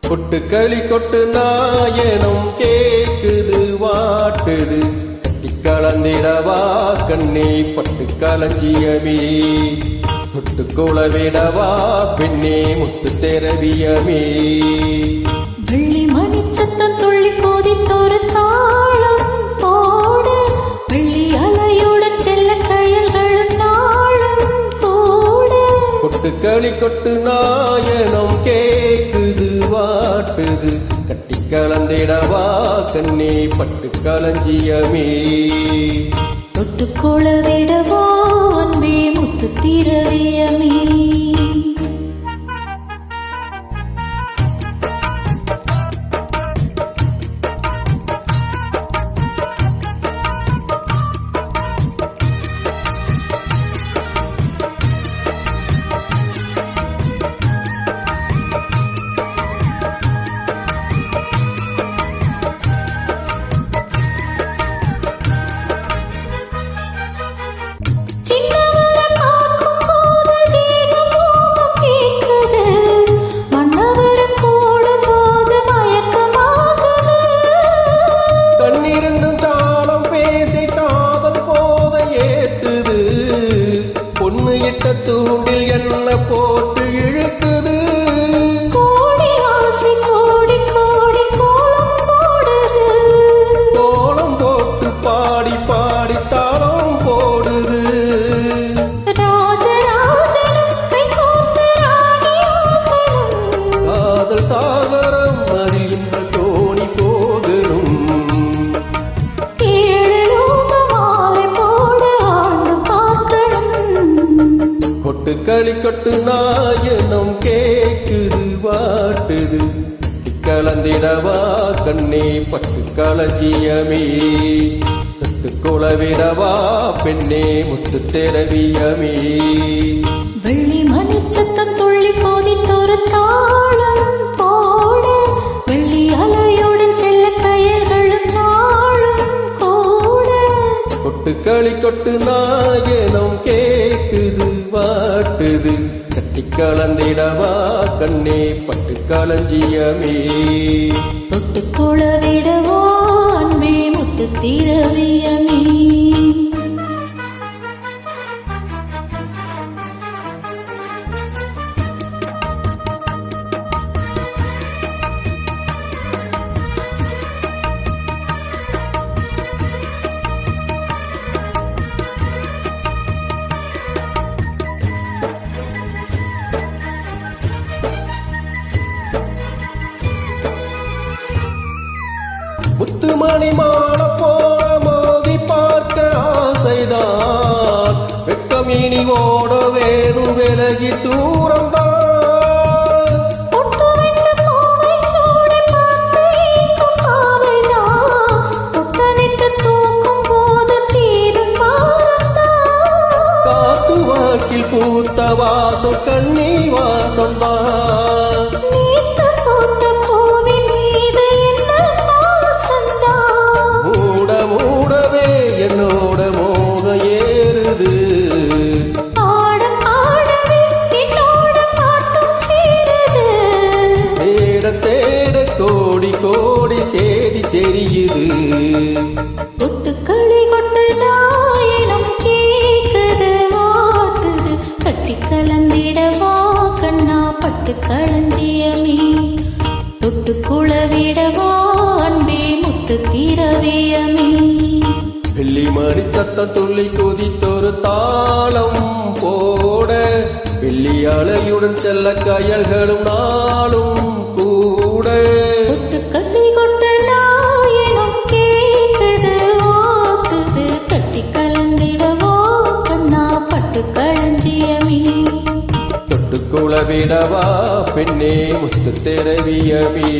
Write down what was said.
கொட்டுக்களி கொட்டு நாயனம் கேக்குது வாட்டுது கட்டி கலந்திடவா கண்ணே பட்டு களஞ்சியமே தொட்டு குளவிடவா பெண்ணே முத்து திரவியமே வெள்ளி மணிச்சத்தம் துள்ளி கோதித்தொரு தாளம் போட வெள்ளி அலையுடன் செல்ல கயல்களும் நாளும் கூட கொட்டுக்களி கொட்டு நாயனம் கேக்குது வாட்டுது கட்டி கலந்திடவா கண்ணே பட்டு களஞ்சியமே தொட்டு குளவிடவா அன்பே முத்து திரவியமே தூண்டில் என்ன போட்டு இழுக்குது கோடி ஆசை கோடி கோடி கோலம் போடுது கோலம் போட்டு பாடி பாடி தாளம் போடுது ராஜராஜனுக்கை கோத்து ராணியாகணும் காதல் சாகரம் அதில் இந்த தோணி போகணும் கொட்டுக்களி கொட்டு நாயனம் கேக்குது வாட்டுது கலந்திடவா கண்ணே பட்டு களஞ்சியமே தொட்டு குளவிடவா பெண்ணே முத்து திரவியமே வெள்ளி மணிச்சத்தம் துள்ளி கோதித்தொரு தாளம் போட வெள்ளி அலையுடன் செல்ல கயல்களும் நாளும் கூட கொட்டுக்களி கொட்டு நாயனம் கேக்குது வாட்டுது கட்டி கலந்திடவா கண்ணே பட்டு களஞ்சியமே தொட்டு குளவிடவா அன்பே முத்து திரவியமே முத்துமணி மாட போல மோதி பார்க்க ஆசைதான் வெட்கமீனி ஓட வேணு விலகி தூரம் காத்து வாக்கில் பூத்த வாசம் கண்ணி வாசம் தான் என்னோட மோக ஏறுது தேட தேட கோடி கோடி சேதி தெரியுது கொட்டுக்களி கொட்டு நாயனம் கேக்குது வாட்டுது கட்டி கலந்திடவா கண்ணா பட்டு களஞ்சியமே தொட்டு குளவிடவா அன்பே முத்து திரவியமே வெள்ளி மணிச்சத்தம் துள்ளி கொதித்தொரு தாளம் போட வெள்ளி அலையுடன் செல்ல கயல்களும் நாளும் கூட கொட்டுக்களி கொட்டு நாயனம் கேக்குது வாட்டுது கட்டி கலந்திடவா கண்ணா பட்டு களஞ்சியமே தொட்டு குளவிடவா பெண்ணே முத்து திரவியமே